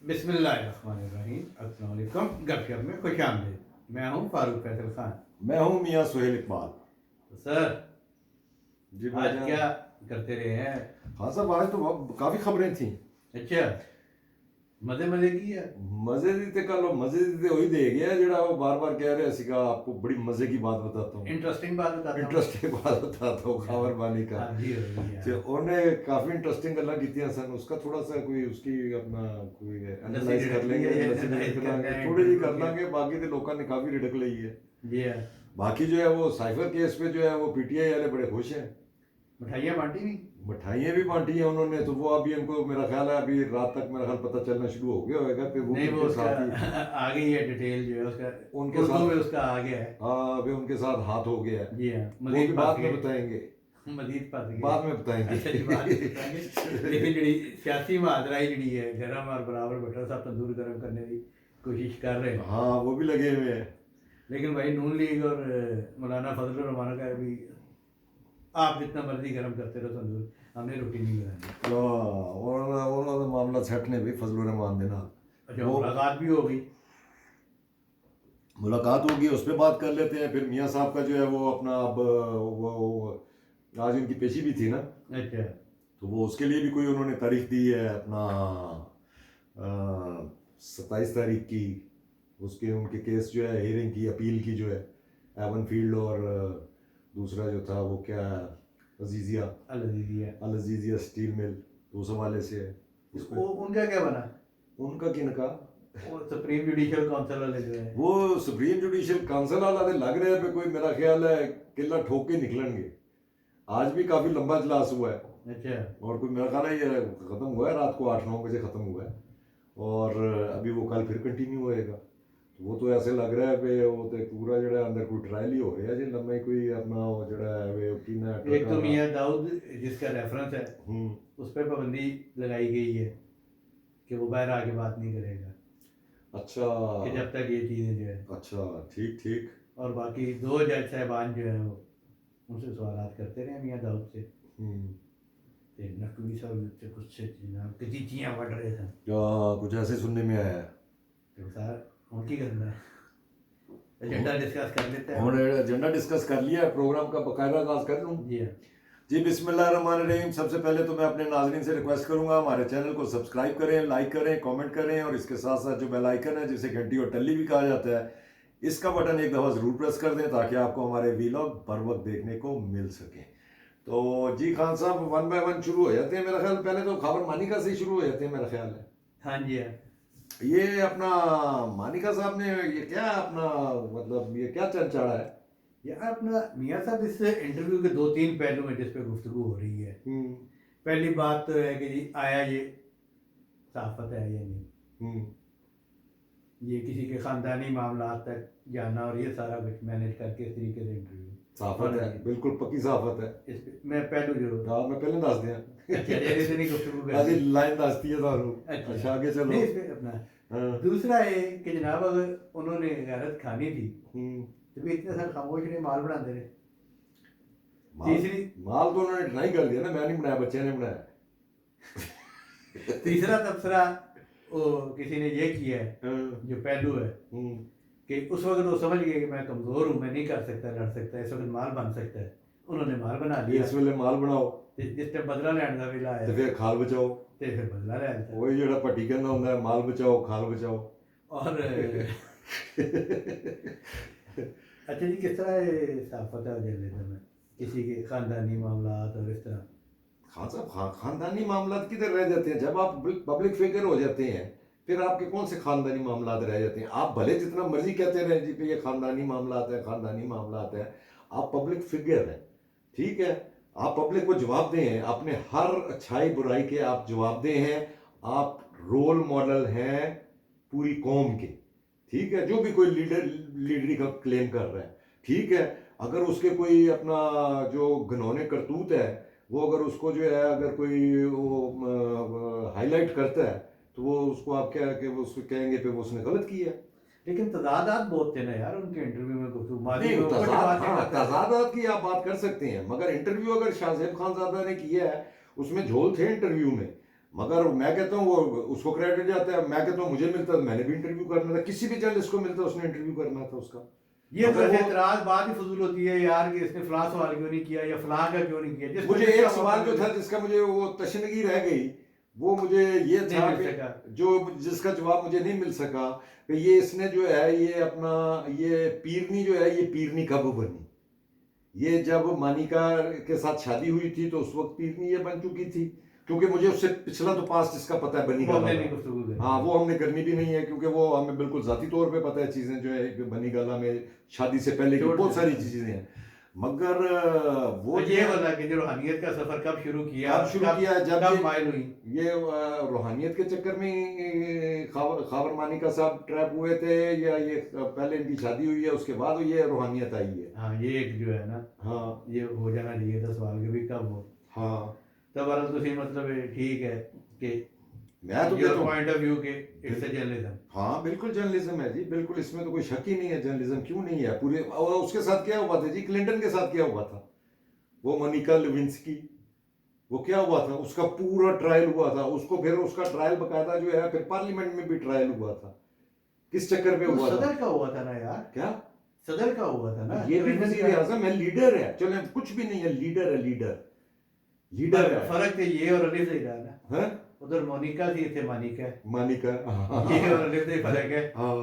बिस्मिल्लाहिर्रहमानिर्रहीम। अस्सलाम वालेकुम। गपशप में खुश आमदीद। मैं हूँ फारूक फैसल खान। मैं हूँ मियाँ सुहेल इकबाल। तो सर जी आज भाईजान। क्या करते रहे हैं? हाँ साहब, आज तो काफ़ी खबरें थी। अच्छा, मजे मजे की है। मजे दी ते कल मजे दी ते वही दे गया जेड़ा वो बार बार कह रहे सीगा। आपको बड़ी मजे की बात बताता हूँ, इंटरेस्टिंग बात बताता हूँ। इंटरेस्टिंग बात बताता हूँ खबर बानी का। हाँ जी, हो गई ते यार। उन्हें काफ़ी इंटरेस्टिंग गल्लां कीतियां सन। उसका थोड़ा सा कोई उसकी अपना कोई लस्सी एनालाइज कर रिड़क ली लेंगे, है या लस्सी एनालाइज रिड़क करना लांगे, है थोड़ी जी इंटरव्यू कर की? लांगे। बाकी तो लोगों ने काफ़ी रिड़क ली है। जी हाँ। बाकी जो है वो साइफर केस पे जो है वो पीटीआई वाले बड़े खुश हैं। मिठाइयाँ बांटी नहीं? मिठाइयाँ भी बांटी हैं उन्होंने। तो वो अभी इनको मेरा ख्याल है अभी रात तक मेरा ख्याल पता चलना शुरू हो गया होगा कि वो नहीं, वो उनके उसका साथ ही आ गई है डिटेल जो है उसका। उनके उर्दू साथ में उसका आ गया है। हाँ अभी उनके साथ हाथ हो गया है। जी हाँ, वो मजीद भी फंस बाद में गए। बताएंगे। मजीद फंस गए। बाद में बताएंगे। अच्छा जी, बाद में बताएंगे। लेकिन जी सियासी महाजराई जी है गर्म और बराबर भट्टर साहब तंदूर गर्म करने की कोशिश कर रहे हैं। हाँ वो भी लगे हुए हैं। लेकिन भाई नून लीग और मौलाना फजल रहमान का भी आप जितना मर्जी गर्म करते रहो तंदूर, हमने रोटी नहीं बनानी। उन्होंने मामला सेट ने भी फजलुर रहमान देना। अच्छा, वो मुलाकात भी हो गई। मुलाकात होगी, उस पर बात कर लेते हैं। फिर मियाँ साहब का जो है वो अपना अब वो आज उनकी पेशी भी थी ना। अच्छा। तो वो उसके लिए भी कोई उन्होंने तारीख दी है अपना 27 तारीख की। उसके उनके केस जो है हियरिंग की अपील की जो है एवन फील्ड और दूसरा जो था वो क्या अजीजिया अजीजिया। अल अजीजिया स्टील मिल, तो उस हवाले से है उस वो पर। उनका क्या बना? उनका किनका वो सुप्रीम जुडिशल काउंसिल वाले जो है। वो सुप्रीम जुडिशियल काउंसिल वाला तो लग रहा है पे कोई मेरा ख्याल है किला ठोक के निकलेंगे। आज भी काफी लंबा इजलास हुआ है अच्छा। और कोई मेरा ख्याल है ये खत्म हुआ है रात को 8-9 बजे खत्म हुआ है और अभी वो कल फिर कंटिन्यू होएगा। तो वो तो ऐसे लग रहा है पे वो तो पूरा जड़ा अंदर कोई ट्रायल ही हो रहा है जी लम्बा ही कोई अपना वो जड़ा है वे कीना एक तो मियाँ दाऊद जिसका रेफरेंस है हम्म। उस पर पाबंदी लगाई गई है कि वो बाहर आके बात नहीं करेगा अच्छा कि जब तक ये चीज़ें जो है। अच्छा ठीक ठीक। और बाकी दो जज साहबान जो हैं वो उनसे सवाल करते रहे मियाँ दाऊद से। हम्म। ते नकवी साहब से कुछ जनाब कचीचियाँ बढ़ रहे थे। कुछ ऐसे सुनने में आया है। तो सर उनकी करना है एजेंडा डिस्कस कर लेते हैं। हमने एजेंडा डिस्कस कर लिया है, प्रोग्राम का बकायदा आगाज कर लूँ। जी हाँ। जी बिस्मिल्लाहिर्रहमानिर्रहीम। सबसे पहले तो मैं अपने नाजरीन से रिक्वेस्ट करूंगा हमारे चैनल को सब्सक्राइब करें, लाइक करें, कमेंट करें और इसके साथ साथ जो बेल आइकन है जिसे घंटी और टल्ली भी कहा जाता है इसका बटन एक दफ़ा ज़रूर प्रेस कर दें ताकि आपको हमारे वीलॉग बर वक्त देखने को मिल सके। तो जी खान साहब वन बाय वन शुरू हो जाते हैं मेरा ख्याल। पहले तो खबर मानिका से ही शुरू हो जाते हैं मेरा ख्याल है। हाँ जी हाँ। ये अपना मानिका साहब ने ये क्या अपना मतलब ये क्या चंचाड़ा है। यार अपना मियाँ साहब इस इंटरव्यू के दो तीन पहलू हैं जिस पे गुफ्तगू हो रही है। हम्म पहली बात तो है कि जी आया ये साफत है या नहीं, हम्म ये किसी के ख़ानदानी मामला तक जाना और ये सारा कुछ मैनेज करके इस तरीके से इंटरव्यू। साफत है, बिल्कुल पक्की साफत है। इस पे मैं पहलू जरूर हाँ मैं पहले दस दिया अच्छा जैसे नहीं गुफ्तगू कर अभी दी। लाइन दसती है थानू। अच्छा अच्छा आगे चलो। नहीं, इस पे अपना हाँ। दूसरा है कि जनाब अगर उन्होंने गैरत खानी थी हम्म। तो भी इतने सारे खामोश ने माल बनाते रहे। माल तीसरी माल तो उन्होंने ट्राई कर दिया ना, मैं नहीं बनाया, बच्चे ने बनाया। तीसरा तबसरा वो किसी ने ये किया है हाँ। जो पहलू है हम्म। कि उस वक्त वो समझ गए कि मैं कमज़ोर हूँ, मैं नहीं कर सकता लड़ सकता, इस वक्त माल बन सकता है, उन्होंने माल बना लिया। इस वेले माल बनाओ जिस टाइम बदला लैंड का वेला आया तो फिर खाल बचाओ। तो फिर बदला लै लिया। वही जड़ा भट्टी कहना होंगे माल बचाओ खाल बचाओ। और अच्छा जी किस तरह ये साफत है जर्नलिज्म में किसी के ख़ानदानी मामलात और इस तरह। खान साहब खानदानी मामला किधर रह जाते हैं जब आप पब्लिक फिगर हो जाते हैं फिर आपके कौन से खानदानी मामला रह जाते हैं। आप भले जितना मर्जी कहते रहे जी पे ये खानदानी मामला है खानदानी मामला है, आप पब्लिक फिगर हैं ठीक है। आप पब्लिक को जवाब दें, अपने हर अच्छाई बुराई के आप जवाब दें हैं। आप रोल मॉडल हैं पूरी कौम के ठीक है। जो भी कोई लीडरी का क्लेम कर रहा है ठीक है, अगर उसके कोई अपना जो घनौने करतूत है वो अगर उसको जो है अगर कोई वो हाईलाइट करता है तो वो उसको आप क्या कि वो उसको कहेंगे पे वो उसने गलत किया। लेकिन तजादात बहुत थे ना यार उनके इंटरव्यू में कुछ माजी नहीं में कुछ बातें हाँ करते थे। तजादात की आप बात कर सकते हैं मगर इंटरव्यू अगर शाहजेब खानजादा ने किया है उसमें झोल थे इंटरव्यू में। मगर मैं कहता हूँ वो उसको क्रेडिट जाता है, मैं कहता हूँ मुझे मिलता है, मैंने भी इंटरव्यू करना था, किसी भी जर्नलिस्ट को मिलता है उसने इंटरव्यू करना था उसका। ये मगर तो वो एतराज बात ही फजूल होती है यार कि इसने फलां सवाल क्यों नहीं किया या फलां का क्यों नहीं किया, जिस मुझे पर एक जिसका सवाल मौका जो था मिले, जिसका मुझे वो तशनगी रह गई, वो मुझे ये नहीं था मिल कि सका। जो जिसका जवाब मुझे नहीं मिल सका कि ये इसने जो है ये अपना ये पीरनी जो है ये पीरनी कब बनी। ये जब मानिका के साथ शादी हुई थी तो उस वक्त पीरनी ये बन चुकी थी, क्योंकि मुझे उससे पिछला तो पास्ट इसका पता है बनी वो गाला हमने नहीं का। गुफ्तगू करी। हाँ वो हमने करनी भी नहीं है, क्योंकि वो हमें बिल्कुल जाती तौर पे पता है चीजें जो है कि बनी गाला में शादी से पहले की छोड़ बहुत सारी देते हैं। चीजें हैं। मगर वो तो जो ये है वाला कि जो रूहानियत का सफर कब शुरू किया, कब शुरू किया, जब कब माइल हुई। ये रूहानियत के चक्कर में खावर मानिका साहब ट्रैप हुए थे, या ये पहले इनकी शादी हुई है उसके बाद ये रूहानियत आई है। हाँ ये एक जो है ना, हाँ ये हो जाना चाहिए था सवाल के भी कब हो। हाँ तो बहरहाल तुसी मतलब ठीक है कि मैं तो योर कहता हूँ पॉइंट ऑफ व्यू के इट्स अ जर्नलिज्म। हाँ बिल्कुल जर्नलिज्म है जी, बिल्कुल इसमें तो कोई शक ही नहीं है, जर्नलिज्म क्यों नहीं है पूरे। और उसके साथ क्या हुआ था जी, क्लिंटन के साथ क्या हुआ था, वो मोनिका लेविंस्की, वो क्या हुआ था, उसका पूरा ट्रायल हुआ था, उसको फिर उसका ट्रायल बकायदा जो है फिर पार्लियामेंट में भी ट्रायल हुआ था, किस चक्कर पे वो हुआ था। सदर का हुआ था ना यार, क्या सदर का हुआ था ना, ये भी क्लिंटन वजीर का। आजम है, लीडर है, चले कुछ भी नहीं है, लीडर है, लीडर लीडर है। फर्क तो ये और अलिफ से था ना, हैं? उधर मोनिका थी, थे मानिका। मानिका ये और अलिफ से फर्क है। हाँ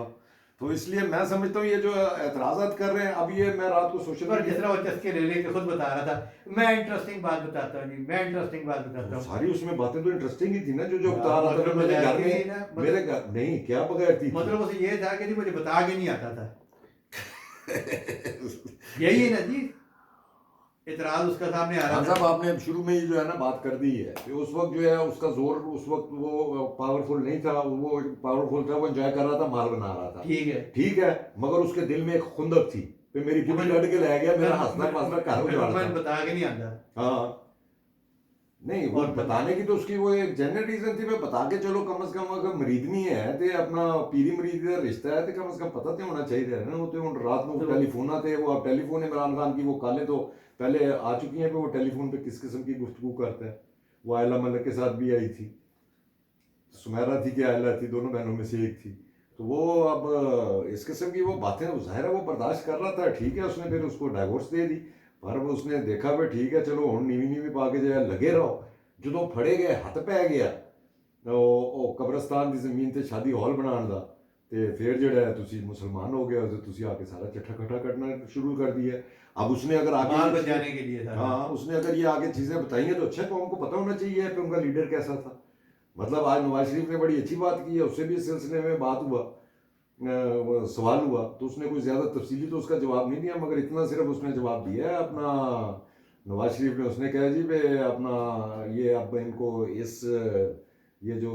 तो इसलिए मैं समझता हूँ ये जो एतराजात कर रहे हैं, अब ये मैं रात को सोशल पर जिस मीडिया तरह वो चस्के ले लेके खुद बता रहा था, मैं इंटरेस्टिंग बात बताता हूँ जी, मैं इंटरेस्टिंग बात बताता हूँ। सारी उसमें बातें तो इंटरेस्टिंग ही थी ना, जो जो यार, बता रहा था मतलब कि मेरे बगैर घर की में ना, मेरे घर नहीं क्या बगैर थी मतलब उसे ये था कि जी मुझे बता के नहीं आता था। यही है ना जी, इतराज उसका सामने आ खान रहा साहब था। आपने अब शुरू में ही जो है ना बात कर दी है कि उस वक्त जो है उसका जोर, उस वक्त वो पावरफुल नहीं था, वो पावरफुल था, वो एंजॉय कर रहा था, माल बना रहा था, ठीक है, ठीक है, मगर उसके दिल में एक खुंदक थी कि मेरी बुढ़ी लड़ के ले गया, मेरा हंसना पासना घर उजाड़ मैं था। बता के नहीं आता। हाँ नहीं वो और बताने की तो उसकी वो एक जेन्युइन रीजन थी, मैं बता के चलो कम से कम अगर मरीदनी है तो अपना पीरी मरीद का रिश्ता है तो कम से कम पता तो होना चाहिए ना। वो तो उन रात में तो टेलीफोन आते, वो अब टेलीफोन इमरान खान की वो कॉलें तो पहले आ चुकी हैं, पे वो टेलीफोन पे किस किस्म की गुफ्तगू करता है। वो आयला मलिक के साथ भी आई थी, सुमेरा थी कि आयला थी, दोनों बहनों में से एक थी। तो वो अब इस किस्म की वो बातें जाहिर है वो बर्दाश्त कर रहा था, ठीक है, उसने फिर उसको डाइवोर्स दे दी। पर वो उसने देखा भाई ठीक है चलो हम नीवी नीवी पा के जो लगे रहो, जो फड़े गए हथ पै गया ਉਹ ਕਬਰਸਤਾਨ ਦੀ ਜ਼ਮੀਨ ਤੇ ਸ਼ਾਦੀ ਹਾਲ ਬਣਾਉਣ ਦਾ, ਤੇ ਫਿਰ ਜਿਹੜਾ ਤੁਸੀਂ मुसलमान हो गए हो तो ਤੁਸੀਂ आके सारा चट्ठा कट्ठा करना शुरू कर दिया। अब उसने अगर आगे माल बचाने के लिए था। हाँ उसने अगर ये आगे चीज़ें बताई हैं तो अच्छा कौम को पता होना चाहिए कि उनका लीडर कैसा था। मतलब आज नवाज शरीफ ने बड़ी अच्छी बात की है, उससे भी इस सिलसिले में बात हुआ, सवाल हुआ, तो उसने कोई ज़्यादा तफसीली तो उसका जवाब नहीं दिया, मगर इतना सिर्फ उसने जवाब दिया है अपना नवाज शरीफ ने, उसने कहा जी भाई अपना ये अब इनको इस ये जो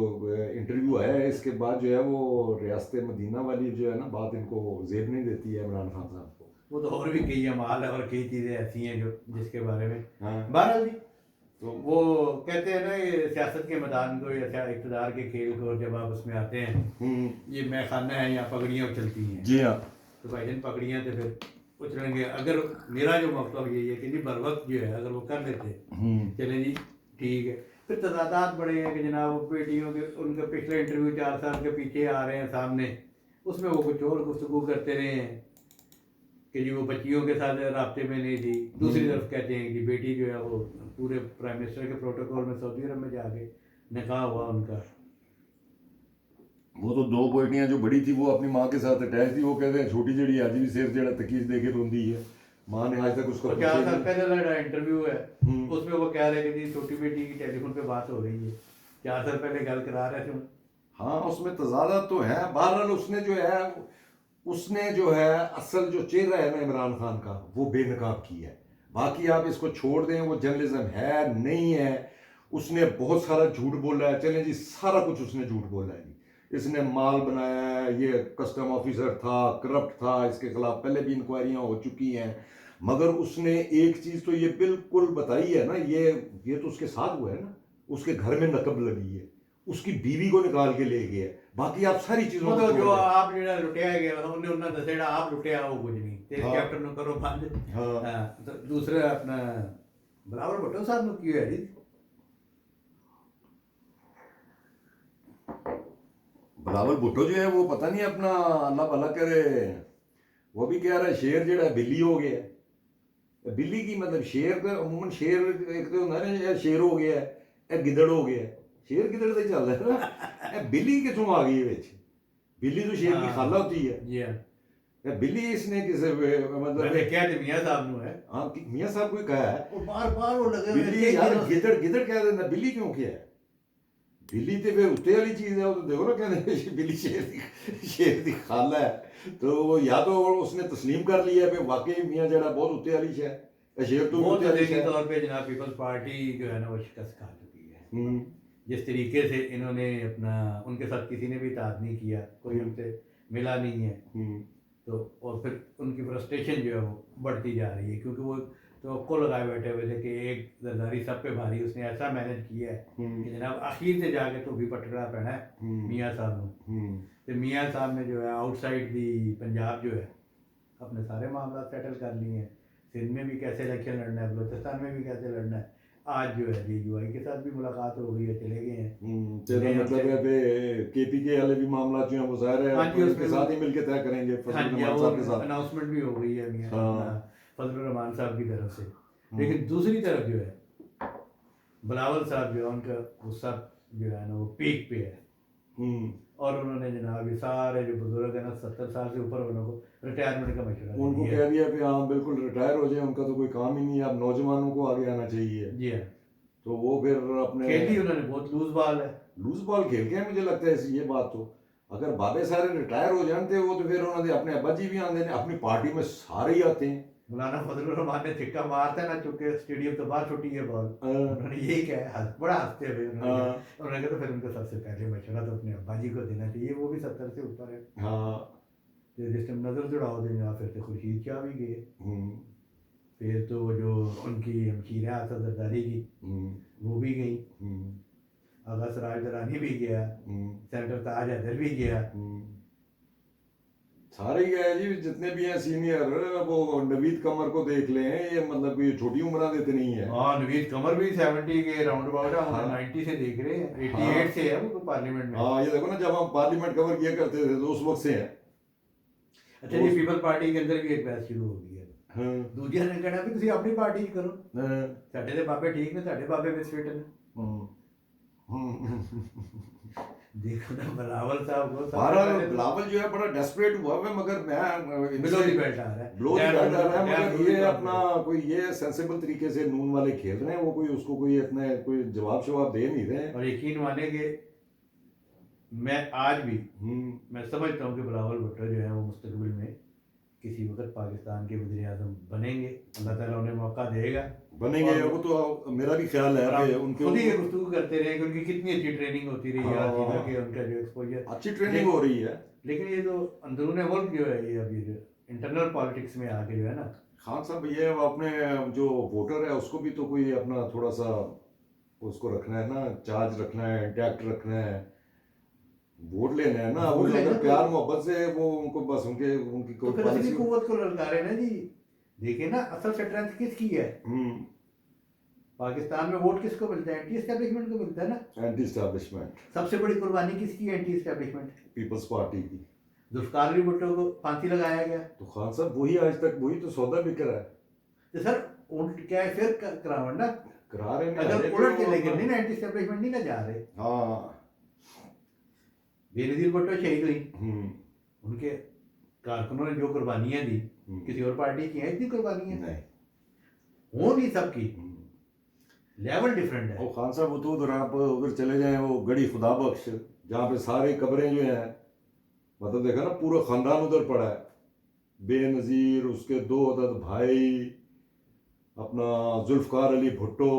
इंटरव्यू है इसके बाद जो है वो रियासत मदीना वाली जो है ना बात इनको जेब नहीं देती है इमरान खान साहब को। वो तो और भी कई माल है और कई चीज़ें ऐसी हैं जो जिसके बारे में हाँ बहरहाल जी, तो वो कहते हैं ना ये सियासत के मैदान को या इक़्तिदार के खेल को जब आप उसमें आते हैं, ये मैं खाना है या पगड़ियाँ उछलती हैं। जी हाँ तो भाई जन पगड़ियाँ तो फिर उछलेंगे। अगर मेरा जो मतलब यही है कि जी बर वक्त जो है अगर वो कर लेते चले जी ठीक है, फिर तजादात बड़े हैं कि जनाब वो बेटियों के उनके पिछले इंटरव्यू 4 साल के पीछे आ रहे हैं सामने, उसमें वो कुछ और गुफ्तगू करते रहे हैं कि जी वो बच्चियों के साथ रास्ते में नहीं थी। दूसरी तरफ कहते हैं कि बेटी जो है वो पूरे प्राइम मिनिस्टर के प्रोटोकॉल में सऊदी अरब में जाके निकाह हुआ उनका। वो तो दो बेटियां जो बड़ी थी वो अपनी माँ के साथ अटैच थी, वो कहते हैं छोटी जड़ी आज भी सिर जड़ा तकीज दे के रोंदी है, माँ ने आज तक उसको 4 साल पहले लड़ा इंटरव्यू है, हम्म। उसमें वो कह रहे कि जी छोटी बेटी की टेलीफोन पे बात हो रही है, 4 साल पहले गल करा रहे थे। हाँ उसमें तजादा तो है। बहरहाल उसने जो है असल जो चेहरा है ना इमरान खान का वो बेनकाब की है। बाकी आप इसको छोड़ दें, वो जर्नलिज्म है नहीं है, उसने बहुत सारा झूठ बोला है, चलें जी सारा कुछ उसने झूठ बोला है जी। इसने माल बनाया है, ये कस्टम ऑफिसर था, करप्ट था, इसके खिलाफ पहले भी इंक्वायरियां हो चुकी हैं, मगर उसने एक चीज तो ये बिल्कुल बताई है ना, ये तो उसके साथ हुआ है ना, उसके घर में नकब लगी है, उसकी बीवी को निकाल के ले गया। बाकी आप सारी चीजों तो जो आप जेड़ा लुटिया गया उन्हें उन्हें दसेड़ा आप लुटिया वो कुछ नहीं ते हाँ। कैप्टन नु करो बंद। हाँ हां तो दूसरे अपना बराबर भट्टो साहब नु की है जी बिलावल भुट्टो जो है वो पता नहीं अपना अल्लाह भला करे, वो भी कह रहा है शेर जेड़ा बिल्ली हो गया है। बिल्ली की मतलब शेर तो अमूमन शेर एक तो होंदा ना ये शेर हो गया है, ये गिदड़ हो गया है। शेर गिदड़ तो चल रहा है ना, ये बिल्ली किथों आ गई है विच? बिल्ली तो शेर की खाला होती है। जी हाँ, ये बिल्ली इसने किसे मतलब मैंने क्या थे मियाँ साहब ने है हाँ मियाँ साहब को कहा है वो बार बार वो लगे हुए बिल्ली हैं, यार दिनों से। गिदड़ गिदड़ कह देना, बिल्ली क्यों क्या है? बिल्ली तो फिर उत्ते वाली चीज है, वो तो देखो ना कहते बिल्ली शेर दी खाला है। तो वो या तो उसने तस्लीम कर लिया है कि वाकई मियाँ जड़ा बहुत उत्ते वाली है, शेर तो भी वो उत्ते तो वाली देखिए है। तौर पे जनाब पीपल्स पार्टी जो है ना वो शिकस्त खा चुकी है। हम्म जिस तरीके से इन्होंने अपना, उनके साथ किसी ने भी इत्तेहाद नहीं किया, कोई उनसे मिला नहीं है, हम्म तो और फिर उनकी फ्रस्ट्रेशन जो है वो बढ़ती जा रही है, क्योंकि वो तो लगाए बैठे हुए थे कि एक जरदारी सब पे भारी, उसने ऐसा मैनेज किया है कि जनाब आखिर से जाके तो भी पटकड़ा पैना है मियाँ साहब ने। तो मियाँ साहब ने जो है आउटसाइड दी पंजाब जो है अपने सारे मामला सेटल कर लिए हैं। सिंध में भी कैसे इलेक्शन लड़ना है, बलूचिस्तान में भी कैसे लड़ना है। आज जो है DUI के साथ भी मुलाकात हो गई है, चले गए हैं। तेरा मतलब है कि KPK वाले भी मामला जो है वो जाहिर है हाँ जी, उनके उसमें साथ ही मिलके तय करेंगे हाँ फजल जी, रहमान वो साहब के साथ। अनाउंसमेंट भी हो गई है मियां हाँ। अपना फजल रहमान साहब की तरफ से। लेकिन दूसरी तरफ जो है बिलावल साहब जो है उनका गुस्सा जो है ना वो पीक पे है, और उन्होंने जनाब ये सारे जो बुजुर्ग है ना 70 साल से ऊपर वालों को रिटायरमेंट का मशवरा उनको दिया कह दिया कि हाँ बिल्कुल रिटायर हो जाए, उनका तो कोई काम ही नहीं है, अब नौजवानों को आगे आना चाहिए। जी हाँ, तो वो फिर अपने खेली उन्होंने बहुत लूज बॉल है। लूज बॉल खेल के हैं, मुझे लगता है ये बात तो अगर बाबे सारे रिटायर हो जाते वो तो फिर उन्होंने अपने अब्बा जी भी आते हैं, अपनी पार्टी में सारे ही आते हैं। मौलाना फजल रहमान ने छिक्का मारता है ना, चुके स्टेडियम तो बाहर छुट्टी है बॉल, उन्होंने यही कहा, बड़ा हंसते हुए उन्होंने कहा तो फिर उनको सबसे पहले मशवरा तो अपने अब्बा जी को देना चाहिए, वो भी 70 से ऊपर है। हाँ तो जिस टाइम नजर जुड़ाओ देना, फिर तो खुर्शीद शाह भी गए, फिर तो वो जो उनकी हमशीर है आसद जरदारी की वो भी गई, आगा सराज दरानी भी गया, सेनेटर ताज हैदर भी गया। सारे ही गए जी जितने भी हैं सीनियर। वो नवीद कमर को देख लें, ये मतलब कोई छोटी उम्र देते नहीं है। हाँ, नवीद कमर भी 70 के राउंड अबाउट है, हाँ। 90 से देख रहे हैं, 88 हाँ। से है वो तो पार्लियामेंट में। हाँ ये देखो ना, जब हम पार्लियामेंट कवर किया करते थे तो उस वक्त से है। अच्छा जी, पीपल पार्टी के अंदर भी एक बहस शुरू हो गई है। हाँ दूजिया ने कहना भी ਤੁਸੀਂ ਆਪਣੀ ਪਾਰਟੀ करो, हाँ ਸਾਡੇ ਦੇ ਬਾਬੇ ਠੀਕ ਨੇ, ਤੁਹਾਡੇ ਬਾਬੇ ਮਿਸਫਿਟ ਨੇ। देखो ना बिलावल साहब को बहरहाल बिलावल जो है बड़ा डेस्परेट हुआ है, मगर मैं बिलो दी बेल्ट आ रहा है, ब्लो दी बेल्ट आ रहा है, मगर डैम ये डैम अपना कोई ये सेंसिबल तरीके से नून वाले खेल रहे हैं, वो कोई उसको कोई इतना कोई जवाब शवाब दे नहीं रहे हैं। और यकीन माने कि मैं आज भी मैं समझता हूँ कि बिलावल भुट्टो जो है वो मुस्तकबिल में किसी वक्त पाकिस्तान के वज़ीर आज़म बनेंगे, अल्लाह ताला उन्हें मौका देगा, बनेंगे। वो तो मेरा भी ख्याल है कि उनके खुद ही ये गुफ्तगू करते रहे, क्योंकि कितनी अच्छी ट्रेनिंग होती रही है हाँ। चीज़ों की, उनका जो एक्सपोजर अच्छी ट्रेनिंग हो रही है। लेकिन ये जो अंदरूनी मुल्क जो है, ये अभी जो इंटरनल पॉलिटिक्स में आके जो है ना, खान साहब ये अपने जो वोटर है उसको भी तो कोई अपना थोड़ा सा उसको रखना है ना, चार्ज रखना है, इंटैक्ट रखना है, वोट लेना है ना। वो वोट लेना अगर तो- प्यार मोहब्बत से वो उनको बस उनकी तो कोई फिर असली पॉलिसी। कुव्वत को ललकारे ना जी। देखिए ना, असल स्ट्रेंथ किसकी है? पाकिस्तान में वोट किसको मिलता है? एंटी एस्टेब्लिशमेंट को मिलता है ना। Anti establishment. सबसे बड़ी कुर्बानी किसकी है एंटी एस्टेब्लिशमेंट? पीपल्स पार्टी की। जुल्फकार अली भुट्टो को फांसी लगाया गया, तो खान साहब वही आज तक वही तो सौदा बिक रहा है। तो सर उल्ट क्या है, फिर करावट ना करा रहे हैं अगर उलट के लेकर नहीं ना, एंटी एस्टेब्लिशमेंट नहीं ना जा रहे। हाँ बेनजीर भुट्टो शहीद हुई, उनके कारकुनों ने जो कुर्बानियां दी, किसी और पार्टी की है इतनी कुर्बानियां? नहीं हो नहीं सबकी, लेवल डिफरेंट है। वो खान साहब वो तो उधर आप उधर चले जाएं, वो गड़ी खुदा बख्श जहाँ पे सारे कब्रें जो हैं, मतलब देखा ना पूरा खानदान उधर पड़ा है, बेनज़ीर, उसके 2 अदद भाई, अपना जुल्फकार अली भुट्टो,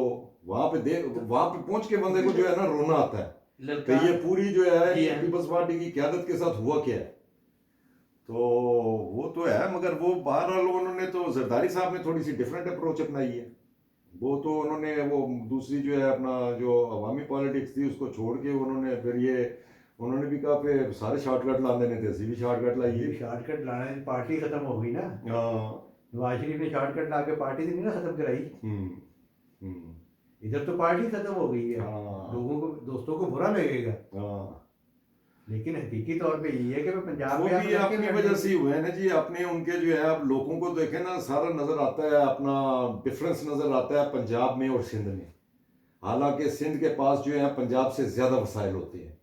वहाँ पे पहुंच के बंदे को जो है ना रोना आता है कि ये पूरी जो है पीपल्स पार्टी की क़यादत के साथ हुआ क्या है। तो वो तो है, मगर वो बहरहाल उन्होंने तो जरदारी साहब ने थोड़ी सी डिफरेंट अप्रोच अपनाई है। वो तो उन्होंने वो दूसरी जो है अपना जो अवामी पॉलिटिक्स थी उसको छोड़ के उन्होंने फिर ये उन्होंने भी कहा फिर सारे शॉर्टकट ला देने थे, असी भी शॉर्टकट लाइए। शॉर्टकट लाने से पार्टी खत्म हो गई ना। हाँ नवाज शरीफ ने शॉर्टकट ला के पार्टी से नहीं ना खत्म कराई। इधर तो पार्टी खत्म हो गई है, हाँ लोगों को दोस्तों को बुरा लगेगा, हाँ लेकिन हकीकी तौर पे ये है कि मैं पंजाब वो में भी अपनी वजह से ही हुए हैं ना जी। अपने उनके जो है, आप लोगों को देखें ना, सारा नजर आता है, अपना डिफरेंस नजर आता है पंजाब में और सिंध में। हालांकि सिंध के पास जो है पंजाब से ज्यादा वसाइल होते हैं।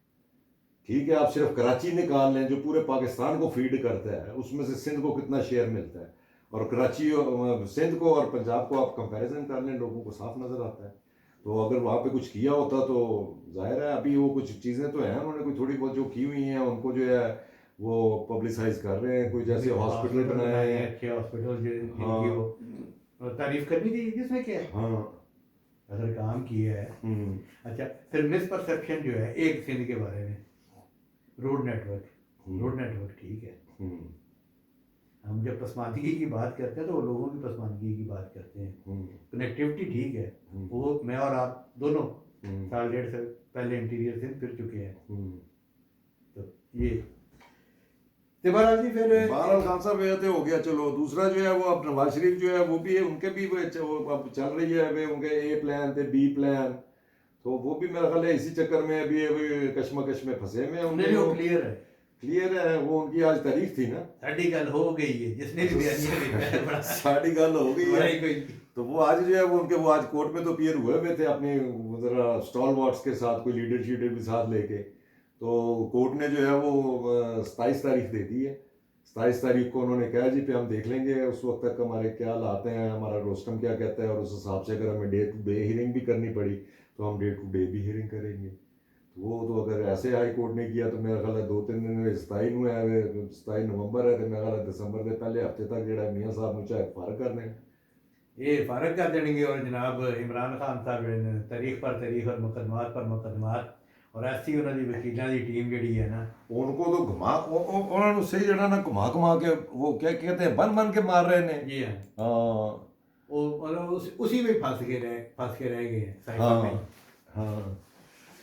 ठीक है, आप सिर्फ कराची निकाल लें जो पूरे पाकिस्तान को फीड करता है, उसमें से सिंध को कितना शेयर मिलता है, और कराची सिंध को और पंजाब को आप कंपैरिजन कर लें, लोगों को साफ नजर आता है। तो अगर वहाँ पे कुछ किया होता तो जाहिर है अभी वो कुछ चीज़ें तो हैं, उन्होंने कोई थोड़ी बहुत जो की हुई हैं उनको जो है वो पब्लिसाइज कर रहे हैं। कोई जैसे हॉस्पिटल बनाए हैं, अच्छे हॉस्पिटल जो हाँ जिनकी वो तारीफ करनी थी, जिसमें क्या है, हाँ, अगर काम किया है। अच्छा, फिर मिसपरसेप्शन जो है एक सिंध के बारे में, रोड नेटवर्क ठीक है। हम जब पसमानदगी की बात करते हैं तो वो लोगों की पसमानदगी की बात करते हैं। कनेक्टिविटी ठीक है, वो मैं और आप दोनों साल डेढ़ साल पहले इंटीरियर से फिर चुके हैं। तो ये बहरहाल जी, फिर बहरहाल खान साहब ये तो हो गया। चलो दूसरा जो है वो अब नवाज शरीफ जो है वो भी है, उनके भी वो अब चल रही है, वे उनके ए प्लान थे, बी प्लान, तो वो भी मेरा ख्याल है इसी चक्कर में अभी कश्मकश में फंसे में उनके। वो क्लियर है, वो उनकी आज तारीख थी ना, साड़ी गल हो गई है, जिसने भी बयानिया लिखा है बड़ा साड़ी गल हो गई बड़ा है। ही कोई तो वो आज जो है वो उनके वो आज कोर्ट में तो अपीयर हुए हुए थे अपने जरा स्टॉल वार्ड्स के साथ, कोई लीडर भी साथ लेके। तो कोर्ट ने जो है वो 27 तारीख दे दी है। 27 तारीख को उन्होंने कहा जी पे हम देख लेंगे उस वक्त तक हमारे क्या हालात हैं, हमारा रोस्टम क्या कहता है, और उस हिसाब से अगर हमें डे टू डे हियरिंग भी करनी पड़ी तो हम डे टू डे भी हियरिंग करेंगे। तो वो तो अगर ऐसे हाई कोर्ट ने किया तो मेरा ख्याल है 2-3 दिन में 27 नवंबर है, तो मेरा ख्याल है दिसंबर के पहले हफ्ते तक जो मियाँ साहब चाहे फारग कर दें, ये फारग कर देंगे। और जनाब इमरान खान साहब ने तारीख पर तारीख और मुकदमात पर मुकदमात, और ऐसी उन्होंने वकीलों की टीम जी है ना, उनको तो उन्होंने सही जड़ा ना घुमा घुमा के वो क्या कहते हैं बन के मार रहे ने। जी हाँ, हाँ वो मतलब उसी में फंस के रह गए हैं साहिबा हाँ में। हाँ,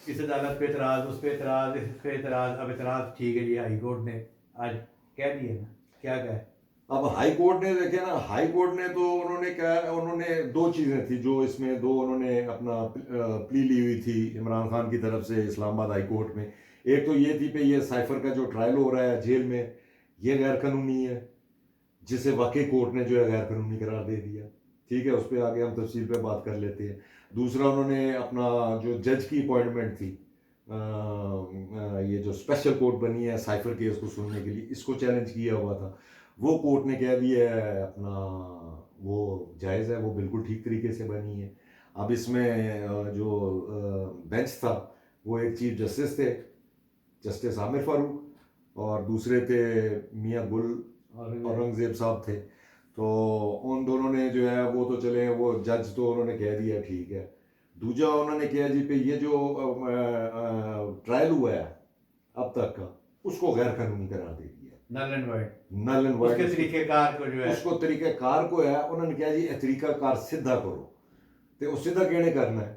इस अदालत पे एतराज़, उस पे एतराज़, इस पे एतराज़। अब एतराज़ ठीक है जी, हाई कोर्ट ने आज कह दिया ना, क्या कहा। अब हाई कोर्ट ने देखे ना, हाई कोर्ट ने तो उन्होंने क्या, उन्होंने दो चीज़ें थी जो इसमें, दो उन्होंने अपना प्ली ली हुई थी इमरान खान की तरफ से इस्लामाबाद हाई कोर्ट में। एक तो ये थी पे ये साइफर का जो ट्रायल हो रहा है जेल में, ये गैर कानूनी है, जिसे वाकई कोर्ट ने जो है गैर कानूनी करार दे दिया। ठीक है, उस पर आगे हम तफसील पे बात कर लेते हैं। दूसरा उन्होंने अपना जो जज की अपॉइंटमेंट थी, ये जो स्पेशल कोर्ट बनी है साइफर केस को सुनने के लिए, इसको चैलेंज किया हुआ था, वो कोर्ट ने कह दिया है अपना वो जायज़ है, वो बिल्कुल ठीक तरीके से बनी है। अब इसमें जो बेंच था वो एक चीफ जस्टिस थे, जस्टिस आमिर फारूक, और दूसरे थे मियाँ गुल औरंगजेब साहब थे। तो उन दोनों ने जो है वो तो चले, वो जज तो उन्होंने कह दिया ठीक है। दूजा उन्होंने कहा जी पे ये जो ट्रायल हुआ है अब तक का, उसको गैर कानूनी करार दे दिया, नल एंड वाइड उसके तरीकेकार को जो है, उसको तरीकेकार को है उन्होंने कहा जी तरीकाकार सीधा करो। तो उस सीधा कहने करना है,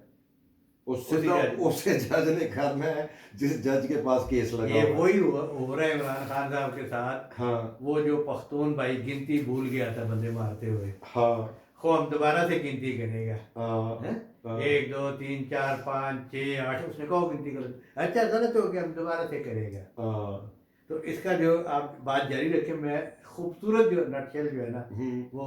उस सीधा उसे जज ने करना है जिस जज के पास केस लगा। ये वही हो रहा है इमरान खान साहब के साथ। हाँ, वो जो पख्तून भाई गिनती भूल गया था बंदे मारते हुए, हाँ को हम दोबारा से गिनती करेगा। हाँ 1 2 3 4 5 6 8, उसने कहो गिनती कर, अच्छा गलत हो गया, हम दोबारा से करेगा। हाँ, तो इसका जो आप बात जारी रखें, मैं खूबसूरत जो नटशेल जो है ना, वो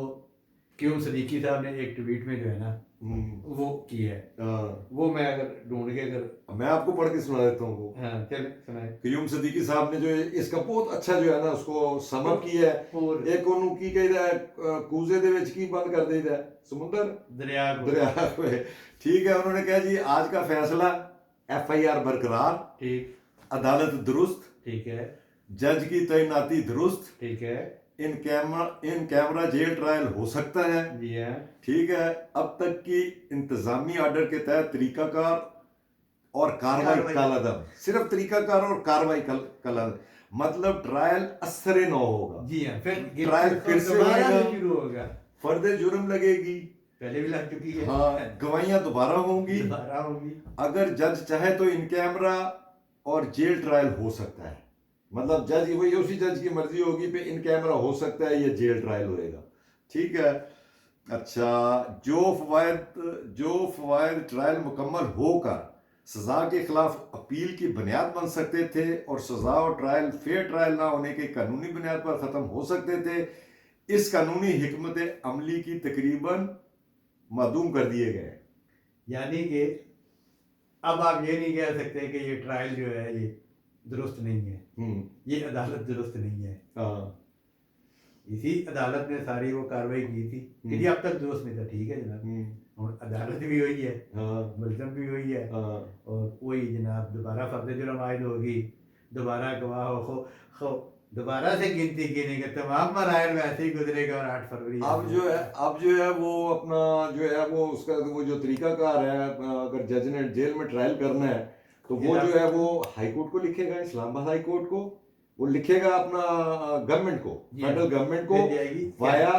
क्यूम सदीकी साहब ने एक ट्वीट में जो है ना वो की है, वो मैं अगर ढूंढ के अगर मैं आपको पढ़ के सुना देता हूँ वो। हाँ चल सुनाए। क्यूम सदीकी साहब ने जो इसका बहुत अच्छा जो है ना उसको समअप किया है। एक ਉਹਨੂੰ ਕੀ ਕਹਿੰਦਾ ਕੂਜ਼ੇ ਦੇ ਵਿੱਚ ਕੀ ਬੰਦ ਕਰ ਦੇਈਦਾ समुद्र दरिया पे। ठीक है, उन्होंने कहा जी आज का फैसला FIR बरकरार, ठीक, अदालत दुरुस्त, ठीक है, जज की तैनाती दुरुस्त, ठीक है, इन कैमरा जेल ट्रायल हो सकता है। जी हाँ, ठीक है, अब तक की इंतजामी ऑर्डर के तहत तरीकाकार और कार्रवाई कलअदम, सिर्फ तरीकाकार और कार्रवाई कलअदम, मतलब ट्रायल असर न होगा। जी हाँ, फिर ट्रायल फिर से शुरू होगा, फर्दर जुर्म लगेगी, पहले भी लग चुकी है। हाँ, गवाहियां दोबारा होंगी, अगर जज चाहे तो इन कैमरा और जेल ट्रायल हो सकता है। मतलब जज वही उसी जज की मर्जी होगी पे इन कैमरा हो सकता है या जेल ट्रायल होएगा। ठीक है, अच्छा, जो फवायद ट्रायल मुकम्मल होकर सजा के खिलाफ अपील की बुनियाद बन सकते थे और सजा और ट्रायल फेयर ट्रायल ना होने के कानूनी बुनियाद पर ख़त्म हो सकते थे। इस कानूनी हिकमत अमली की तकरीबन मादूम कर दिए गए। यानी कि अब आप ये नहीं कह सकते कि ये ट्रायल जो है ये दुरुस्त नहीं है, ये अदालत दुरुस्त नहीं है। हाँ, इसी अदालत ने सारी वो कार्रवाई की थी कि जी अब तक दुरुस्त नहीं था, ठीक है जनाब, और अदालत भी वही है, हाँ, मुलजम भी वही है, हाँ, और वही जनाब दोबारा फर्द जुर्म आयद होगी, दोबारा गवाह हो दोबारा से गिनती गिनेंगे, तमाम मराहल वैसे ही गुजरेगा और 8 फरवरी अब जो है वो अपना जो है वो उसका वो जो तरीकाकार है, अगर जज ने जेल में ट्रायल करना है तो वो जो है वो हाई कोर्ट को लिखेगा, इस्लामाबाद हाई कोर्ट को, वो लिखेगा अपना गवर्नमेंट को, फेडरल गवर्नमेंट को जाएगी वाया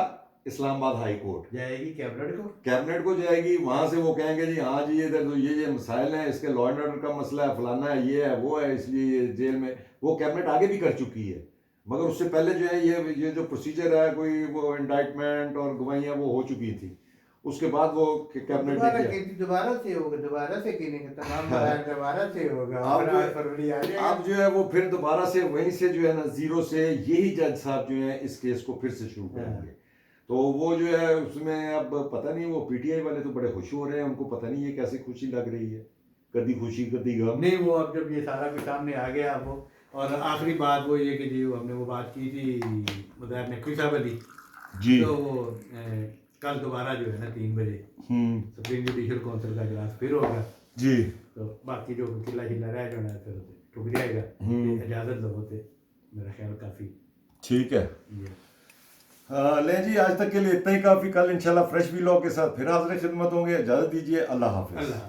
इस्लामाबाद हाई कोर्ट जाएगी कैबिनेट को जाएगी। वहां से वो कहेंगे जी हाँ जी इधर तो ये मसाइल हैं, इसके लॉ एंड ऑर्डर का मसला है, फलाना है, ये है वो है, इसलिए ये जेल में, वो कैबिनेट आगे भी कर चुकी है। मगर उससे पहले जो है ये जो प्रोसीजर है, कोई वो इंडाइटमेंट और गवाहियां वो हो चुकी थी, उसके बाद वो कैबिनेट ने दोबारा से होगा, दोबारा से गिनेंगे, तमाम मराहल दोबारा से होगा, अब 8 फरवरी आ जाएगा। अब जो है वो फिर दोबारा से वहीं से जो है ना जीरो से यही जज साहब जो है इस केस को फिर से शुरू करेंगे। तो वो जो है उसमें अब पता नहीं, वो पीटीआई वाले तो बड़े खुश हो रहे हैं, उनको पता नहीं है कैसे खुशी लग रही है, कभी खुशी कभी गम। नहीं वो अब जब ये सारा कुछ सामने आ गया वो, और आखिरी बात वो ये कि जी हमने वो बात की थी मुदार नकवी साहब अली जी, तो वो कल दोबारा जो है ना 3 बजे सुप्रीम जुडिशल काउंसिल का इजलास फिर होगा जी, तो बाकी जो किला शिला रह जाना है फिर टुक जाएगा, इजाज़त लो होते मेरा ख्याल काफ़ी ठीक है। ये ले जी, आज तक के लिए इतना ही काफ़ी। कल इंशाल्लाह फ्रेश वीलॉग के साथ फिर हाजिर खिदमत होंगे। इजाज़त दीजिए, अल्लाह हाफिज़। अल्लाह